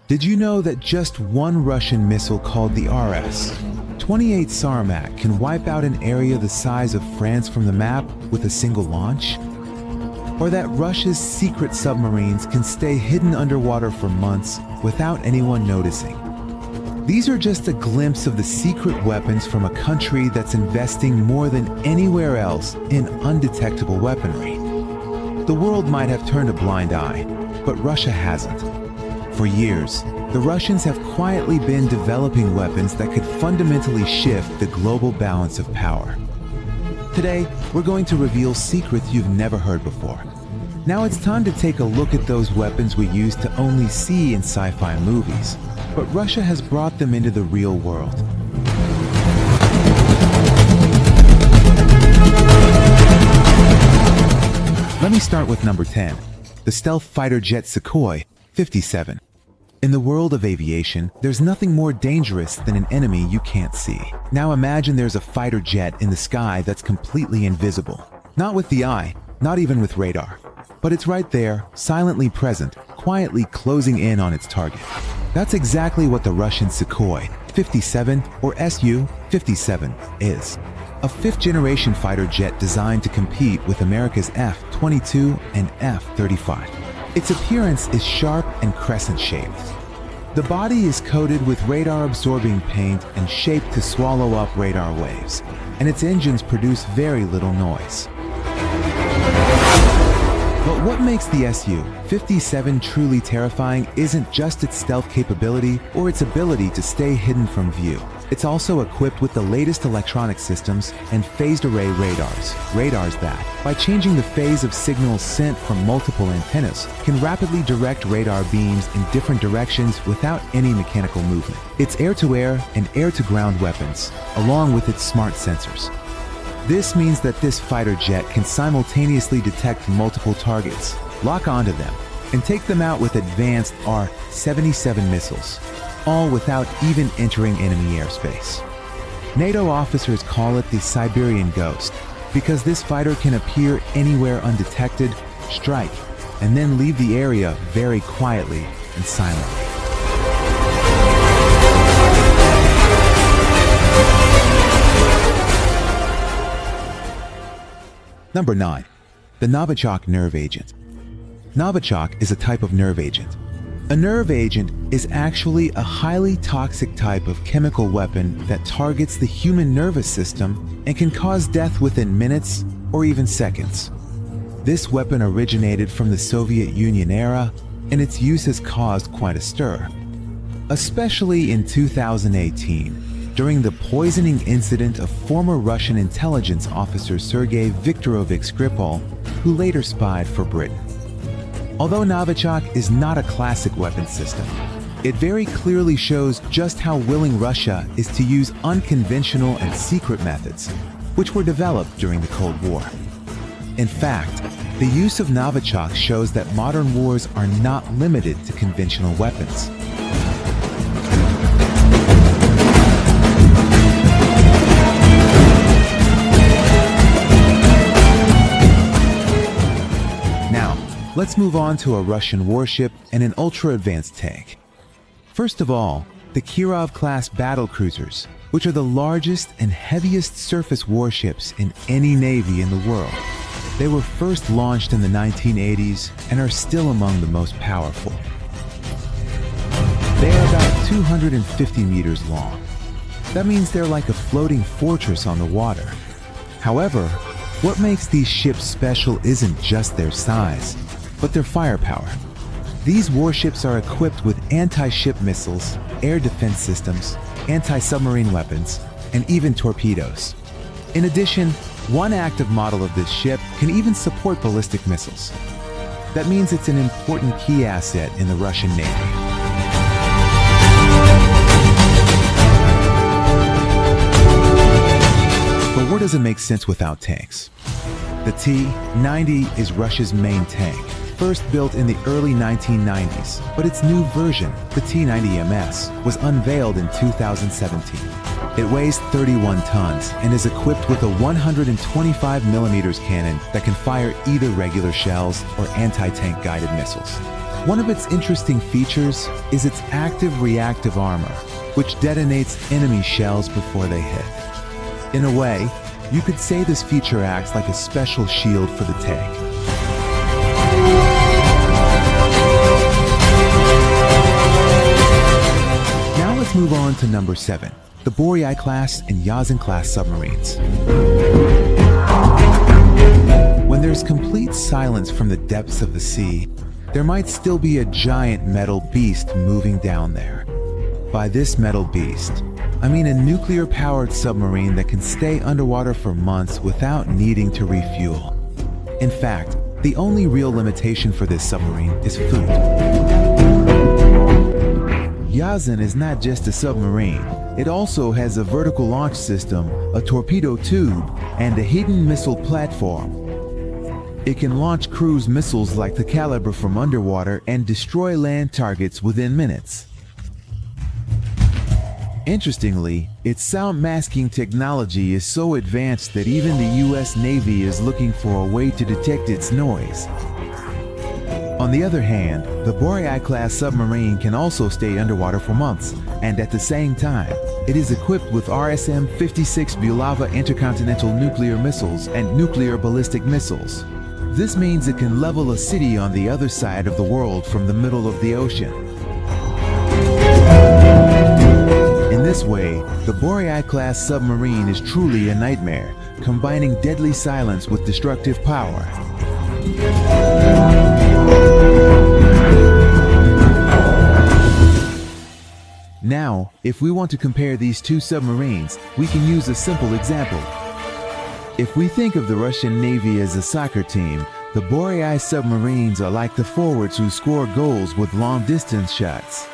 Did you know that just one Russian missile called the RS-28 Sarmat can wipe out an area the size of France from the map with a single launch? Or that Russia's secret submarines can stay hidden underwater for months without anyone noticing? These are just a glimpse of the secret weapons from a country that's investing more than anywhere else in undetectable weaponry. The world might have turned a blind eye, but Russia hasn't. For years, the Russians have quietly been developing weapons that could fundamentally shift the global balance of power. Today, we're going to reveal secrets you've never heard before. Now it's time to take a look at those weapons we used to only see in sci-fi movies, but Russia has brought them into the real world. Let me start with number 10, the stealth fighter jet Sukhoi 57. In the world of aviation, there's nothing more dangerous than an enemy you can't see. Now imagine there's a fighter jet in the sky that's completely invisible. Not with the eye, not even with radar. But it's right there, silently present, quietly closing in on its target. That's exactly what the Russian Sukhoi 57 or Su-57 is. A fifth-generation fighter jet designed to compete with America's F-22 and F-35. Its appearance is sharp and crescent-shaped. The body is coated with radar-absorbing paint and shaped to swallow up radar waves, and its engines produce very little noise. But what makes the Su-57 truly terrifying isn't just its stealth capability or its ability to stay hidden from view. It's also equipped with the latest electronic systems and phased array radars. Radars that, by changing the phase of signals sent from multiple antennas, can rapidly direct radar beams in different directions without any mechanical movement. It's air-to-air and air-to-ground weapons, along with its smart sensors. This means that this fighter jet can simultaneously detect multiple targets, lock onto them, and take them out with advanced R-77 missiles, all without even entering enemy airspace. NATO officers call it the Siberian Ghost because this fighter can appear anywhere undetected, strike, and then leave the area very quietly and silently. Number 9. The Novichok nerve agent. Novichok is a type of nerve agent. A nerve agent is actually a highly toxic type of chemical weapon that targets the human nervous system and can cause death within minutes or even seconds. This weapon originated from the Soviet Union era, and its use has caused quite a stir, especially in 2018. During the poisoning incident of former Russian intelligence officer Sergei Viktorovich Skripal, who later spied for Britain. Although Novichok is not a classic weapon system, it very clearly shows just how willing Russia is to use unconventional and secret methods, which were developed during the Cold War. In fact, the use of Novichok shows that modern wars are not limited to conventional weapons. Let's move on to a Russian warship and an ultra-advanced tank. First of all, the Kirov-class battle cruisers, which are the largest and heaviest surface warships in any navy in the world. They were first launched in the 1980s and are still among the most powerful. They are about 250 meters long. That means they're like a floating fortress on the water. However, what makes these ships special isn't just their size, but their firepower. These warships are equipped with anti-ship missiles, air defense systems, anti-submarine weapons, and even torpedoes. In addition, one active model of this ship can even support ballistic missiles. That means it's an important key asset in the Russian Navy. But where does it make sense without tanks? The T-90 is Russia's main tank, first built in the early 1990s, but its new version, the T-90MS, was unveiled in 2017. It weighs 31 tons and is equipped with a 125mm cannon that can fire either regular shells or anti-tank guided missiles. One of its interesting features is its active reactive armor, which detonates enemy shells before they hit. In a way, you could say this feature acts like a special shield for the tank. Now let's move on to number 7, the Boreai class and Yazan class submarines. When there's complete silence from the depths of the sea, there might still be a giant metal beast moving down there. By this metal beast, I mean a nuclear-powered submarine that can stay underwater for months without needing to refuel. In fact, the only real limitation for this submarine is food. Yazan is not just a submarine. It also has a vertical launch system, a torpedo tube, and a hidden missile platform. It can launch cruise missiles like the Caliber from underwater and destroy land targets within minutes. Interestingly, its sound masking technology is so advanced that even the US Navy is looking for a way to detect its noise. On the other hand, the Boreai-class submarine can also stay underwater for months, and at the same time, it is equipped with RSM-56 Bulava intercontinental nuclear missiles and nuclear ballistic missiles. This means it can level a city on the other side of the world from the middle of the ocean. In this way, the Boreai-class submarine is truly a nightmare, combining deadly silence with destructive power. Now, if we want to compare these two submarines, we can use a simple example. If we think of the Russian Navy as a soccer team, the Boreai submarines are like the forwards who score goals with long-distance shots.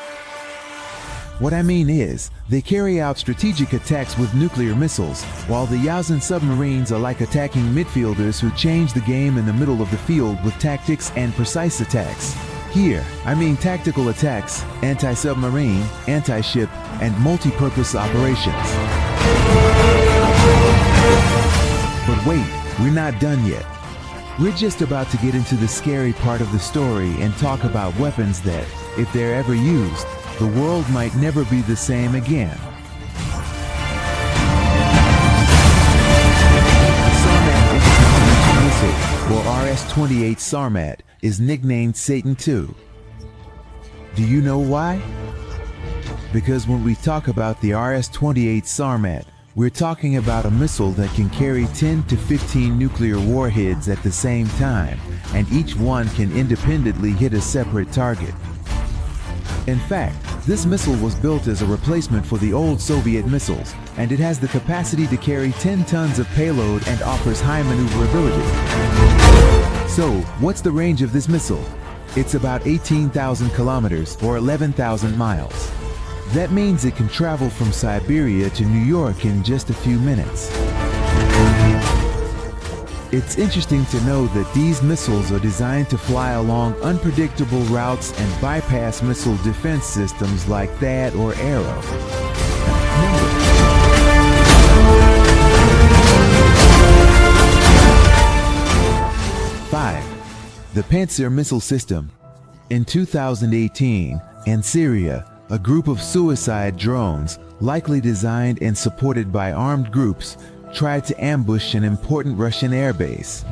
What I mean is, they carry out strategic attacks with nuclear missiles, while the Yazan submarines are like attacking midfielders who change the game in the middle of the field with tactics and precise attacks. Here, I mean tactical attacks, anti-submarine, anti-ship, and multi-purpose operations. But wait, we're not done yet. We're just about to get into the scary part of the story and talk about weapons that, if they're ever used, the world might never be the same again. The Sarmat intercontinental missile, or RS-28 Sarmat, is nicknamed Satan II. Do you know why? Because when we talk about the RS-28 Sarmat, we're talking about a missile that can carry 10 to 15 nuclear warheads at the same time, and each one can independently hit a separate target. In fact, this missile was built as a replacement for the old Soviet missiles, and it has the capacity to carry 10 tons of payload and offers high maneuverability. So, what's the range of this missile? It's about 18,000 kilometers or 11,000 miles. That means it can travel from Siberia to New York in just a few minutes. It's interesting to know that these missiles are designed to fly along unpredictable routes and bypass missile defense systems like THAAD or Arrow. 5. The Pantsir Missile System. In 2018, in Syria, a group of suicide drones, likely designed and supported by armed groups, tried to ambush an important Russian airbase.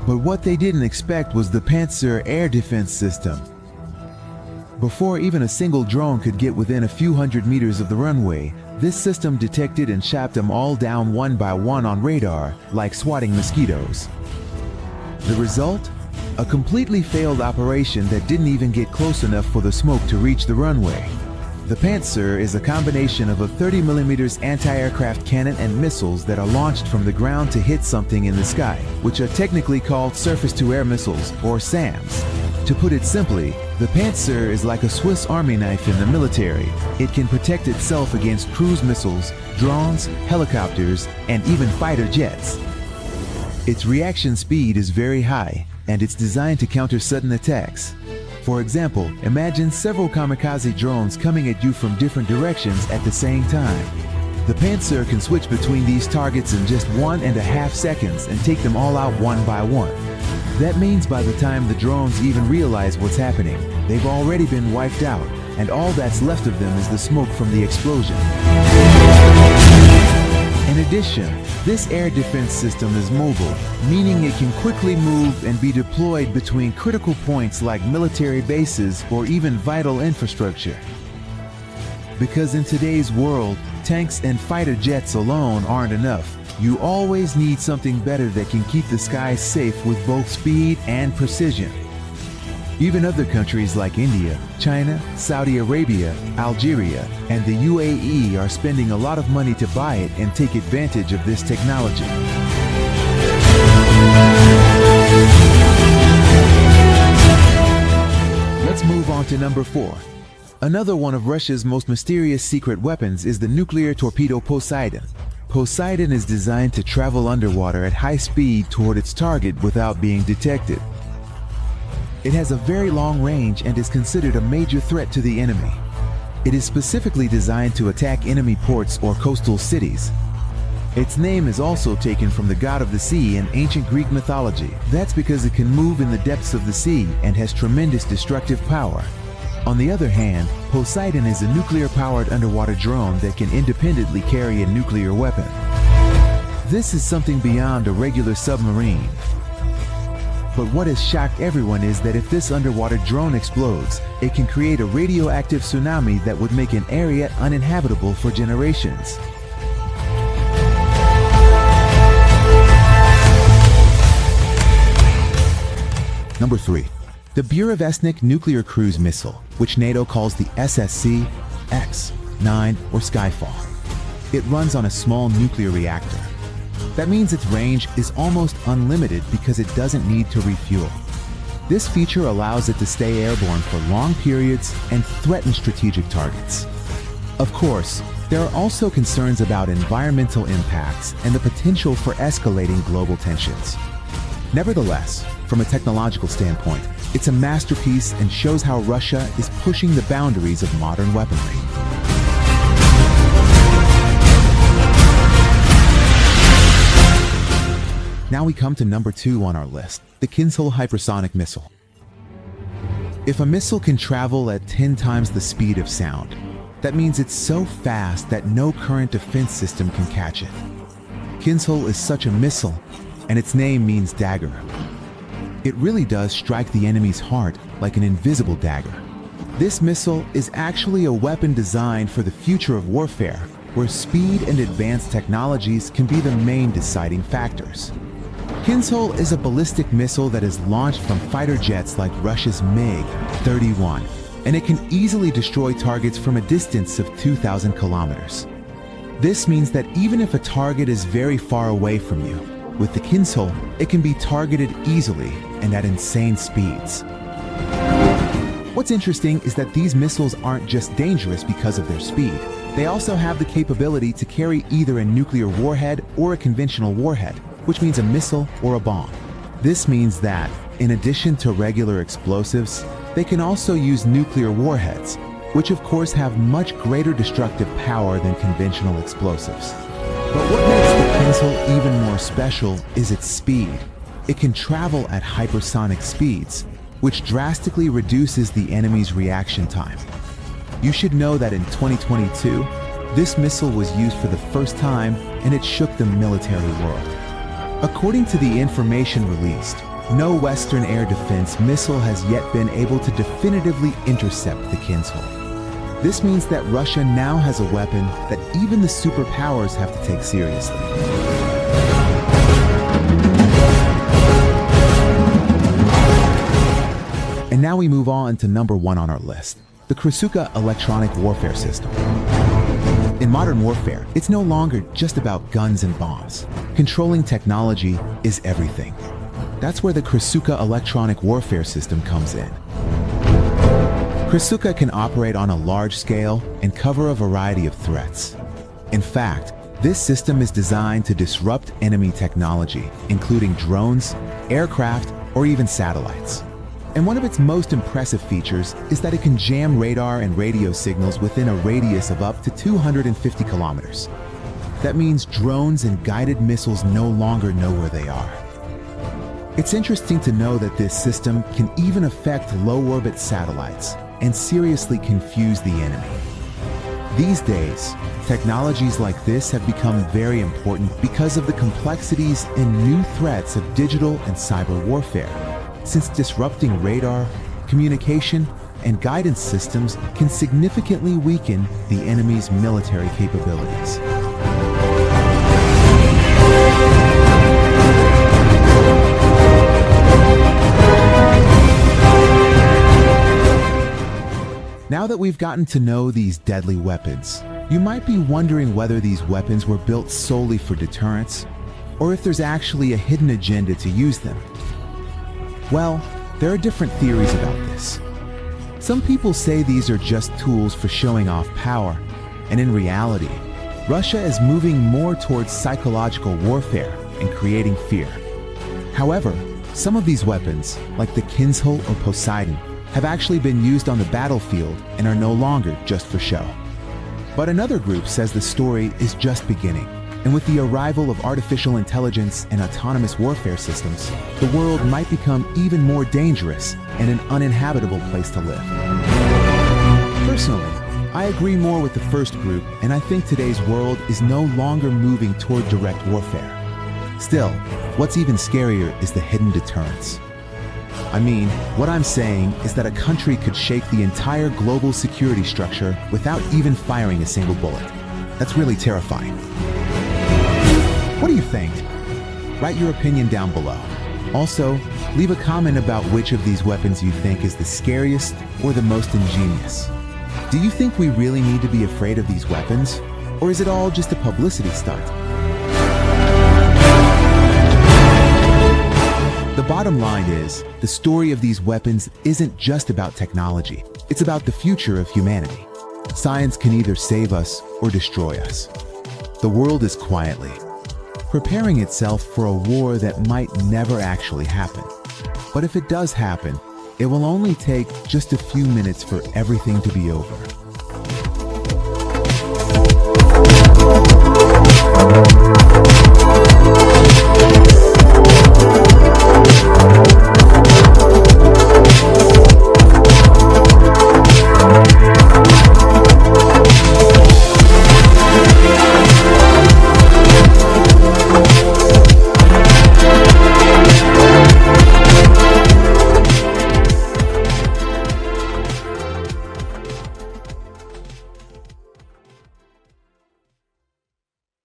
But what they didn't expect was the Pantsir air defense system. Before even a single drone could get within a few hundred meters of the runway, this system detected and shot them all down one by one on radar, like swatting mosquitoes. The result? A completely failed operation that didn't even get close enough for the smoke to reach the runway. The Pantsir is a combination of a 30mm anti-aircraft cannon and missiles that are launched from the ground to hit something in the sky, which are technically called surface-to-air missiles, or SAMs. To put it simply, the Pantsir is like a Swiss Army knife in the military. It can protect itself against cruise missiles, drones, helicopters, and even fighter jets. Its reaction speed is very high, and it's designed to counter sudden attacks. For example, imagine several kamikaze drones coming at you from different directions at the same time. The Pantsir can switch between these targets in just 1.5 seconds and take them all out one by one. That means by the time the drones even realize what's happening, they've already been wiped out, and all that's left of them is the smoke from the explosion. In addition, this air defense system is mobile, meaning it can quickly move and be deployed between critical points like military bases or even vital infrastructure. Because in today's world, tanks and fighter jets alone aren't enough. You always need something better that can keep the skies safe with both speed and precision. Even other countries like India, China, Saudi Arabia, Algeria, and the UAE are spending a lot of money to buy it and take advantage of this technology. Let's move on to number 4. Another one of Russia's most mysterious secret weapons is the nuclear torpedo Poseidon. Poseidon is designed to travel underwater at high speed toward its target without being detected. It has a very long range and is considered a major threat to the enemy. It is specifically designed to attack enemy ports or coastal cities. Its name is also taken from the god of the sea in ancient Greek mythology. That's because it can move in the depths of the sea and has tremendous destructive power. On the other hand, Poseidon is a nuclear-powered underwater drone that can independently carry a nuclear weapon. This is something beyond a regular submarine. But what has shocked everyone is that if this underwater drone explodes, it can create a radioactive tsunami that would make an area uninhabitable for generations. Number 3. The Burevestnik nuclear cruise missile, which NATO calls the SSC, X-9 or Skyfall. It runs on a small nuclear reactor. That means its range is almost unlimited because it doesn't need to refuel. This feature allows it to stay airborne for long periods and threaten strategic targets. Of course, there are also concerns about environmental impacts and the potential for escalating global tensions. Nevertheless, from a technological standpoint, it's a masterpiece and shows how Russia is pushing the boundaries of modern weaponry. Now we come to number 2 on our list, the Kinzhal hypersonic missile. If a missile can travel at 10 times the speed of sound, that means it's so fast that no current defense system can catch it. Kinzhal is such a missile, and its name means dagger. It really does strike the enemy's heart like an invisible dagger. This missile is actually a weapon designed for the future of warfare, where speed and advanced technologies can be the main deciding factors. Kinzhal is a ballistic missile that is launched from fighter jets like Russia's MiG-31, and it can easily destroy targets from a distance of 2,000 kilometers. This means that even if a target is very far away from you, with the Kinzhal, it can be targeted easily and at insane speeds. What's interesting is that these missiles aren't just dangerous because of their speed. They also have the capability to carry either a nuclear warhead or a conventional warhead, which means a missile or a bomb. This means that, in addition to regular explosives, they can also use nuclear warheads, which of course have much greater destructive power than conventional explosives. But what makes the Kinzhal even more special is its speed. It can travel at hypersonic speeds, which drastically reduces the enemy's reaction time. You should know that in 2022, this missile was used for the first time and it shook the military world. According to the information released, no Western air defense missile has yet been able to definitively intercept the Kinzhal. This means that Russia now has a weapon that even the superpowers have to take seriously. And now we move on to number 1 on our list, the Krasuka electronic warfare system. In modern warfare, it's no longer just about guns and bombs. Controlling technology is everything. That's where the Krasuka electronic warfare system comes in. Krasuka can operate on a large scale and cover a variety of threats. In fact, this system is designed to disrupt enemy technology, including drones, aircraft, or even satellites. And one of its most impressive features is that it can jam radar and radio signals within a radius of up to 250 kilometers. That means drones and guided missiles no longer know where they are. It's interesting to know that this system can even affect low-orbit satellites and seriously confuse the enemy. These days, technologies like this have become very important because of the complexities and new threats of digital and cyber warfare, since disrupting radar, communication, and guidance systems can significantly weaken the enemy's military capabilities. Now that we've gotten to know these deadly weapons, you might be wondering whether these weapons were built solely for deterrence, or if there's actually a hidden agenda to use them. Well, there are different theories about this. Some people say these are just tools for showing off power, and in reality, Russia is moving more towards psychological warfare and creating fear. However, some of these weapons, like the Kinzhal or Poseidon, have actually been used on the battlefield and are no longer just for show. But another group says the story is just beginning, and with the arrival of artificial intelligence and autonomous warfare systems, the world might become even more dangerous and an uninhabitable place to live. Personally, I agree more with the first group, and I think today's world is no longer moving toward direct warfare. Still, what's even scarier is the hidden deterrence. I mean, what I'm saying is that a country could shake the entire global security structure without even firing a single bullet. That's really terrifying. What do you think? Write your opinion down below. Also, leave a comment about which of these weapons you think is the scariest or the most ingenious. Do you think we really need to be afraid of these weapons? Or is it all just a publicity stunt? The bottom line is, the story of these weapons isn't just about technology. It's about the future of humanity. Science can either save us or destroy us. The world is quietly preparing itself for a war that might never actually happen. But if it does happen, it will only take just a few minutes for everything to be over.